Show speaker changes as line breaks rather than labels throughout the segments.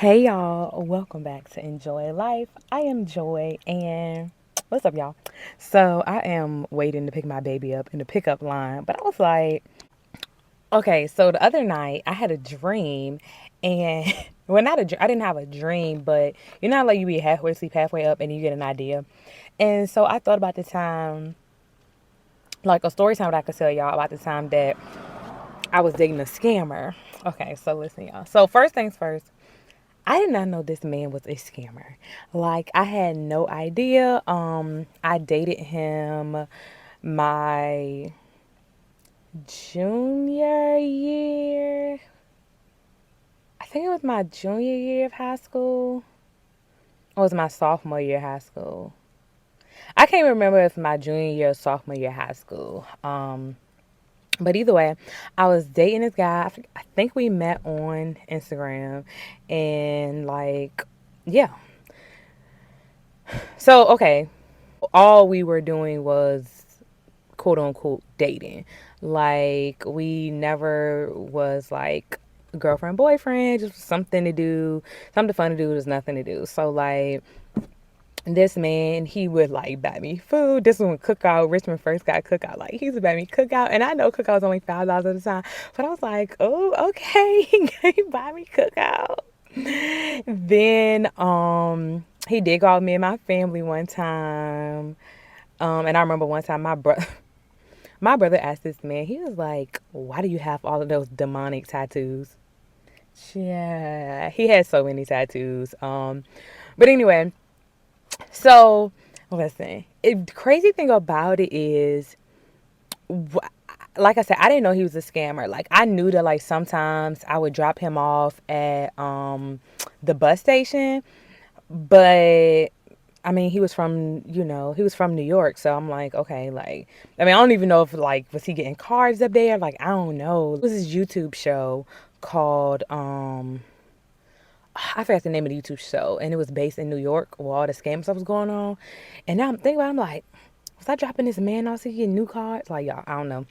Hey y'all, welcome back to Enjoy Life. I am Joy and what's up y'all? So I am waiting to pick my baby up in the pickup line, but I was like, okay, so the other night I had a dream and well not a I didn't have a dream, but you know how, like you be halfway asleep, halfway up and you get an idea. And so I thought about the time, like a story time that I could tell y'all about the time that I was dating a scammer. Okay, so listen y'all. So first things first, I did not know this man was a scammer. Like I had no idea. I dated him my junior year. I think it was my junior year of high school. Or it was my sophomore year of high school. I can't remember if my junior year or sophomore year of high school. But either way, I was dating this guy. I think we met on Instagram, and like, yeah. So okay, all we were doing was quote unquote dating. Like we never was like girlfriend boyfriend, just something to do, something fun to do. There's nothing to do. So like this man, he would like buy me food. This was when cookout, Richmond first got cookout. Like he used to buy me cookout, and I know cookout was only $5 at a time, but I was like, oh okay, he buy me cookout. Then he did call me and my family one time. And I remember one time my brother asked this man, he was like, why do you have all of those demonic tattoos? Yeah, he had so many tattoos. But anyway, so listen, crazy thing about it is, like I said, I didn't know he was a scammer. Like I knew that like sometimes I would drop him off at the bus station, but I mean, he was from, he was from New York. So I'm like, okay, like, I mean, I don't even know if, like, was he getting cards up there? Like, I don't know. It was this YouTube show called, I forgot the name of the YouTube show. And it was based in New York where all the scam stuff was going on. And now I'm thinking about it, I'm like, was I dropping this man off so he getting new cards? Like, y'all, I don't know.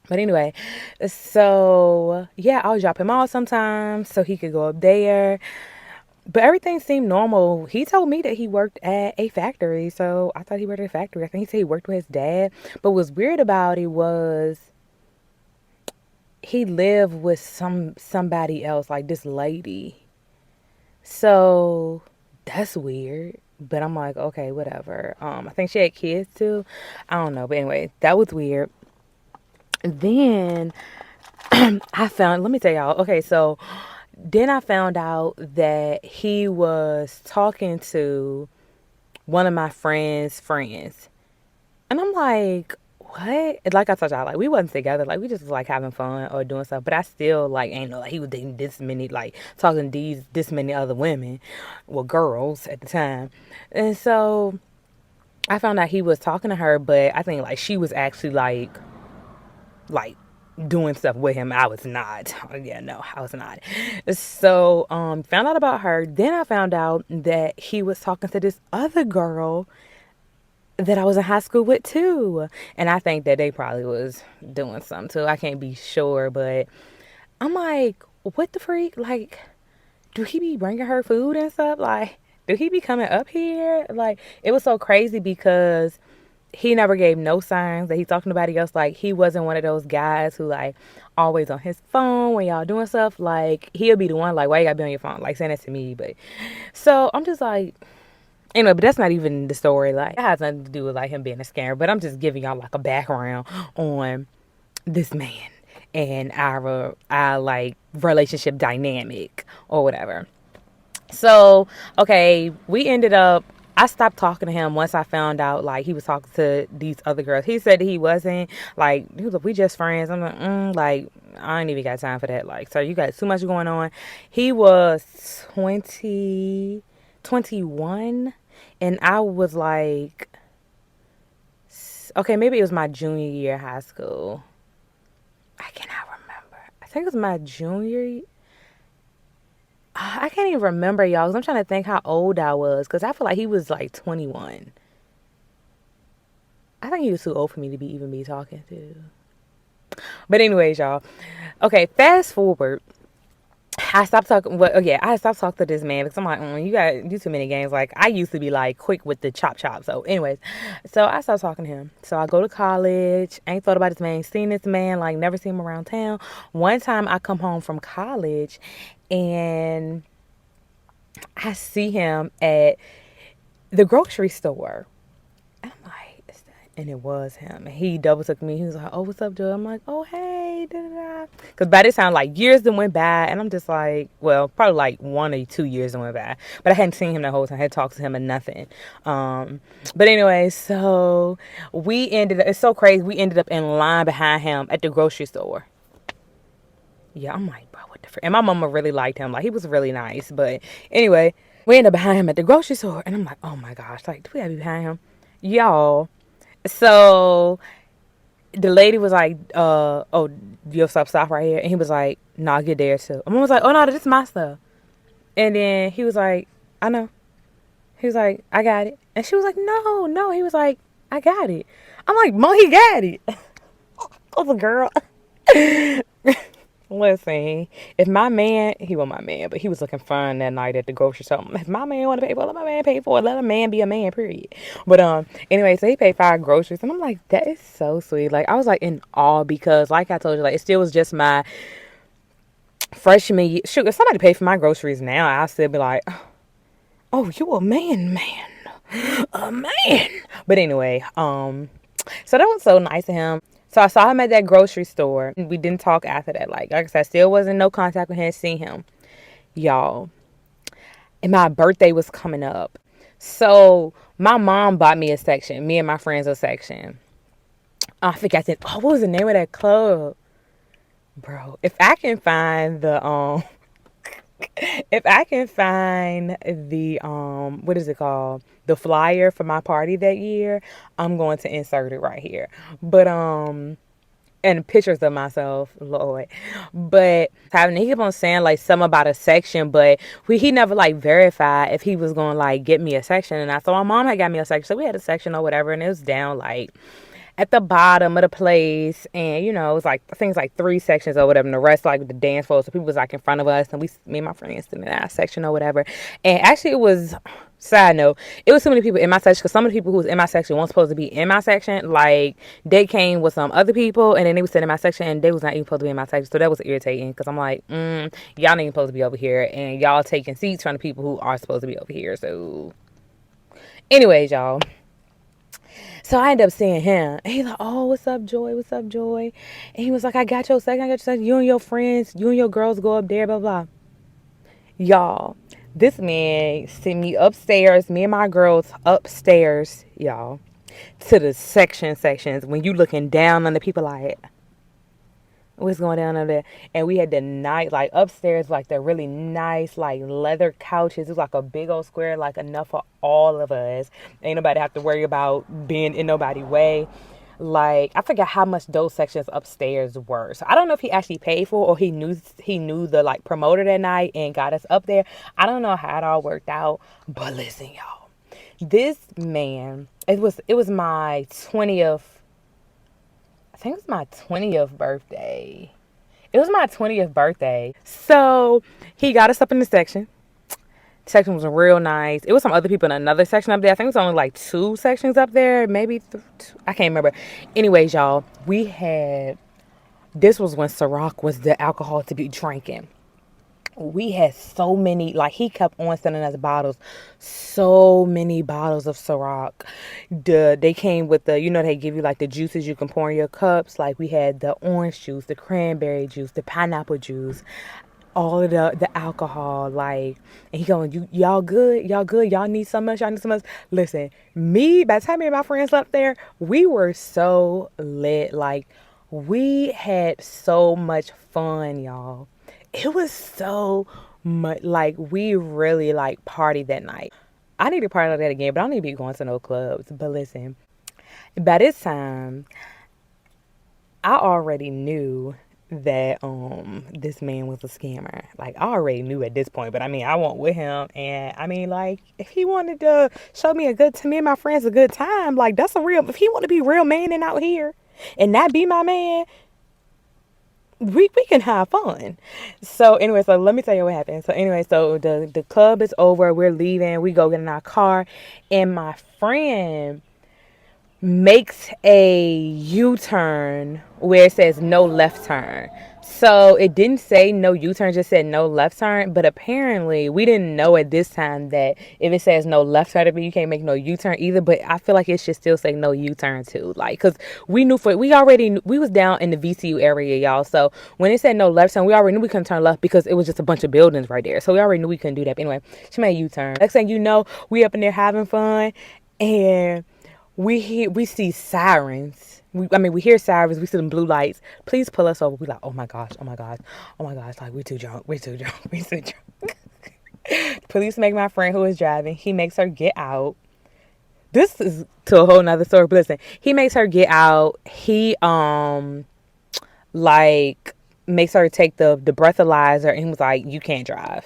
But anyway, so yeah, I would drop him off sometimes so he could go up there. But everything seemed normal. He told me that he worked at a factory, so I thought he worked at a factory. I think he said he worked with his dad. But what's weird about it was he lived with somebody else, like this lady. So that's weird. But I'm like, okay, whatever. I think she had kids too. I don't know. But anyway, that was weird. Then let me tell y'all, okay, so then I found out that he was talking to one of my friend's friends. And I'm like, what? Like I told y'all, like we wasn't together. Like we just was like having fun or doing stuff. But I still like ain't know like he was dating this many, like talking to this many other women, well girls at the time. And so I found out he was talking to her, but I think like she was actually like doing stuff with him. I was not. Yeah, no, I was not. So found out about her. Then I found out that he was talking to this other girl that I was in high school with too. And I think that they probably was doing something too. I can't be sure, but I'm like, what the freak? Like, do he be bringing her food and stuff? Like, do he be coming up here? Like, it was so crazy because he never gave no signs that he's talking to nobody else. Like, he wasn't one of those guys who, like, always on his phone when y'all doing stuff. Like, he'll be the one, like, why you gotta be on your phone? Like, saying that to me. But, so I'm just like, anyway, but that's not even the story. Like, it has nothing to do with, like, him being a scammer. But I'm just giving y'all, like, a background on this man and our like, relationship dynamic or whatever. So, okay, we ended up. I stopped talking to him once I found out like he was talking to these other girls. He said that he wasn't like he was like we just friends. I'm like I ain't even got time for that. Like, so you got too much going on. He was 21, and I was like, okay, maybe it was my junior year of high school. I cannot remember. I think it was my junior. I can't even remember y'all. Cause I'm trying to think how old I was. Cause I feel like he was like 21. I think he was too old for me to be even be talking to. But anyways, y'all. Okay, fast forward. I stopped talking. Well, yeah, I stopped talking to this man because I'm like, you got you too many games. Like I used to be like quick with the chop chop. So, anyways, so I stopped talking to him. So I go to college. Ain't thought about this man. Seen this man. Like never seen him around town. One time I come home from college, and I see him at the grocery store. And I'm like, "Is that?" And it was him. And he double took me. He was like, "Oh, what's up, Joe?" I'm like, "Oh, hey, da da da." Because by this time, like years that went by, and I'm just like, well, probably like 1 or 2 years that went by, but I hadn't seen him the whole time. I had talked to him and nothing. But anyway, so we ended up. It's so crazy. We ended up in line behind him at the grocery store. Yeah, I'm like, bro, what the frick? And my mama really liked him. Like, he was really nice. But anyway, we ended up behind him at the grocery store. And I'm like, oh my gosh, like, do we gotta be behind him? Y'all. So the lady was like, oh, your stuff stop right here. And he was like, no, I'll get there too. And mom was like, oh no, this is my stuff. And then he was like, I know. He was like, I got it. And she was like, no, no. He was like, I got it. I'm like, Mom, he got it. Oh, the girl. Listen, if my man, he was my man, but he was looking fun that night at the grocery store. If my man want to pay for it, let my man pay for it. Let a man be a man, period. But anyway, so he paid 5 groceries, and I'm like, that is so sweet. Like I was like in awe because, like I told you, like it still was just my freshman year. Shoot, if somebody paid for my groceries now, I'll still be like, oh, you a man, a man. But anyway, so that was so nice of him. So I saw him at that grocery store. We didn't talk after that. Like I said, still wasn't no contact with him, seeing him. Y'all. And my birthday was coming up. So my mom bought me a section. Me and my friends a section. I forgot that. Oh, what was the name of that club? Bro, if I can find the if I can find the what is it called? The flyer for my party that year, I'm going to insert it right here. But and pictures of myself, Lord. But having he kept on saying like something about a section, but he never like verified if he was gonna like get me a section. And I thought my mom had got me a section, so we had a section or whatever, and it was down like at the bottom of the place, and you know it was like things like 3 sections or whatever, and the rest like the dance floor. So people was like in front of us, and me and my friends sitting in that section or whatever. And actually, it was side note, it was so many people in my section because some of the people who was in my section weren't supposed to be in my section. Like they came with some other people, and then they was sitting in my section, and they was not even supposed to be in my section. So that was irritating because I'm like, y'all not even supposed to be over here, and y'all taking seats from the people who are supposed to be over here. So, anyways, y'all. So I ended up seeing him. And he's like, oh, what's up, Joy? What's up, Joy? And he was like, I got your second. I got your second. You and your friends, you and your girls go up there, blah, blah. Y'all, this man sent me upstairs, me and my girls upstairs, y'all, to the sections. When you looking down on the people like, what's going down over there? And we had the night, like upstairs, like the really nice, like leather couches. It was like a big old square, like enough for all of us. Ain't nobody have to worry about being in nobody's way. Like I forgot how much those sections upstairs were. So I don't know if he actually paid for it or he knew the like promoter that night and got us up there. I don't know how it all worked out. But listen, y'all. This man, it was my 20th. I think it was my 20th birthday. It was my 20th birthday. So he got us up in the section. The section was real nice. It was some other people in another section up there. I think it was only like 2 sections up there. Maybe I can't remember. Anyways, y'all, this was when Ciroc was the alcohol to be drinking. We had so many, like he kept on sending us bottles, so many bottles of Ciroc. They came with they give you like the juices you can pour in your cups. Like we had the orange juice, the cranberry juice, the pineapple juice, all of the alcohol. Like, and he going, y'all good, y'all need so much, Listen, by the time me and my friends left there, we were so lit. Like we had so much fun, y'all. It was so much, like we really like partied that night. I need to party like that again, but I don't need to be going to no clubs. But listen, by this time, I already knew that this man was a scammer. Like I already knew at this point, but I mean I went with him, and I mean like if he wanted to show me to me and my friends a good time, like that's if he want to be real man and out here and not be my man, we can have fun. So anyway, so let me tell you what happened. So anyway, so the club is over. We're leaving. We go get in our car, and my friend makes a U-turn where it says no left turn. So it didn't say no U-turn, just said no left turn. But apparently we didn't know at this time that if it says no left turn, you can't make no U-turn either. But I feel like it should still say no U-turn too. Like, cause we knew we already we was down in the VCU area, y'all. So when it said no left turn, we already knew we couldn't turn left because it was just a bunch of buildings right there. So we already knew we couldn't do that. But anyway, she made a U-turn. Next thing you know, we up in there having fun, and we see sirens. We hear sirens. We see them blue lights. Please pull us over. We like, oh my gosh, oh my gosh, oh my gosh. Like, we're too drunk. We're too drunk. We're too drunk. Police make my friend who is driving. He makes her get out. This is to a whole nother story. But listen, he makes her get out. He like makes her take the breathalyzer, and he was like, you can't drive.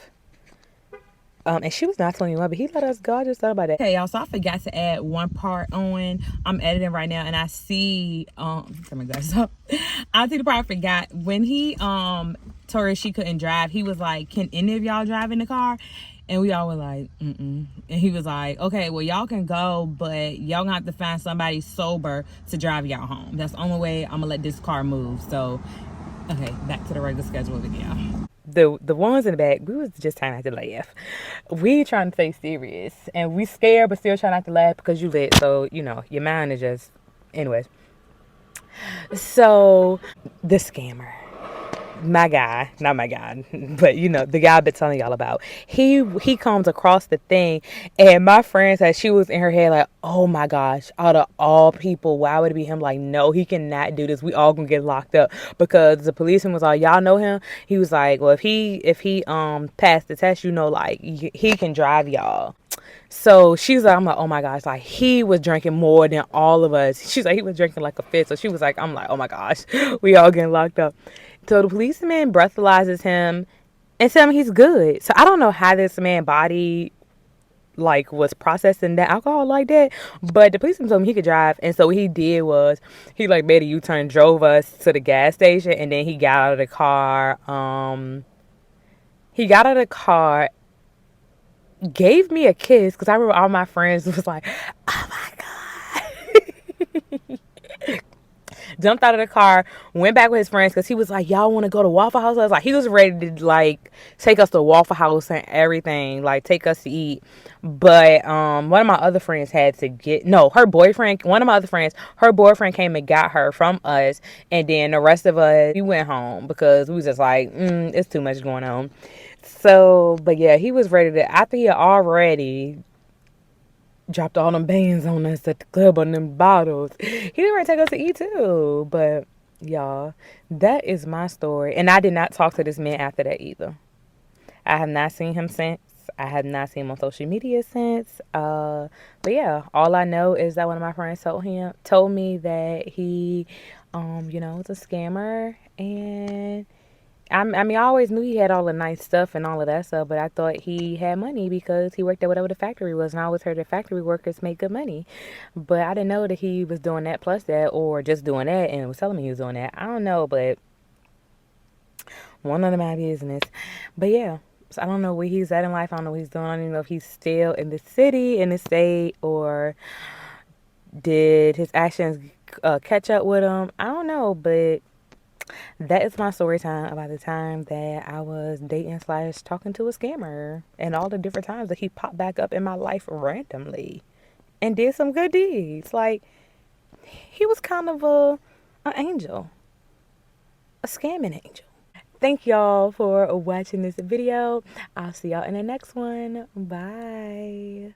And she was not 21, but he let us go. I just thought about it. Okay, y'all. So I forgot to add one part on. I'm editing right now, and I see turn my glasses up. I see the part I forgot when he told her she couldn't drive. He was like, "Can any of y'all drive in the car?" And we all were like, "Mm-mm." And he was like, "Okay, well y'all can go, but y'all gonna have to find somebody sober to drive y'all home. That's the only way I'm gonna let this car move." So, okay, back to the regular schedule again. The ones in the back, we was just trying not to laugh. We trying to stay serious, and we scared, but still trying not to laugh because you lit. So your mind is just, anyways. So the scammer, my guy, not my guy, but the guy I've been telling y'all about. He comes across the thing, and my friend said she was in her head like, oh my gosh, out of all people, why would it be him? Like, no, he cannot do this. We all gonna get locked up because the policeman was like, y'all know him. He was like, well, if he passed the test, like he can drive y'all. So she's like, I'm like, oh my gosh, like he was drinking more than all of us. She's like, he was drinking like a fifth. So she was like, I'm like, oh my gosh, we all getting locked up. So the policeman breathalyzes him and tells him he's good. So I don't know how this man's body like was processing that alcohol like that, but the policeman told him he could drive, and so what he did was he like made a U-turn, drove us to the gas station, and then he got out of the car. He got out of the car, gave me a kiss because I remember all my friends was like, oh my god. Jumped out of the car, went back with his friends because he was like, y'all want to go to Waffle House? I was like, he was ready to like take us to Waffle House and everything, like take us to eat. But one of my other friends had to get, no, her boyfriend, one of my other friends, her boyfriend came and got her from us, and then the rest of us, we went home because we was just like, it's too much going on. So, but yeah, he was ready to, after he had already dropped all them bands on us at the club on them bottles. He didn't really take us to eat too. But y'all, that is my story. And I did not talk to this man after that either. I have not seen him since. I have not seen him on social media since. But yeah, all I know is that one of my friends told me that he was a scammer, and I always knew he had all the nice stuff and all of that stuff, but I thought he had money because he worked at whatever the factory was, and I always heard that factory workers make good money. But I didn't know that he was doing that plus that, or just doing that and was telling me he was doing that. I don't know, but one of my business. But yeah, so I don't know where he's at in life. I don't know what he's doing. I don't even know if he's still in the city, in the state, or did his actions catch up with him. I don't know, but that is my story time about the time that I was dating slash talking to a scammer, and all the different times that he popped back up in my life randomly and did some good deeds. Like, he was kind of an angel, a scamming angel. Thank y'all for watching this video. I'll see y'all in the next one. Bye.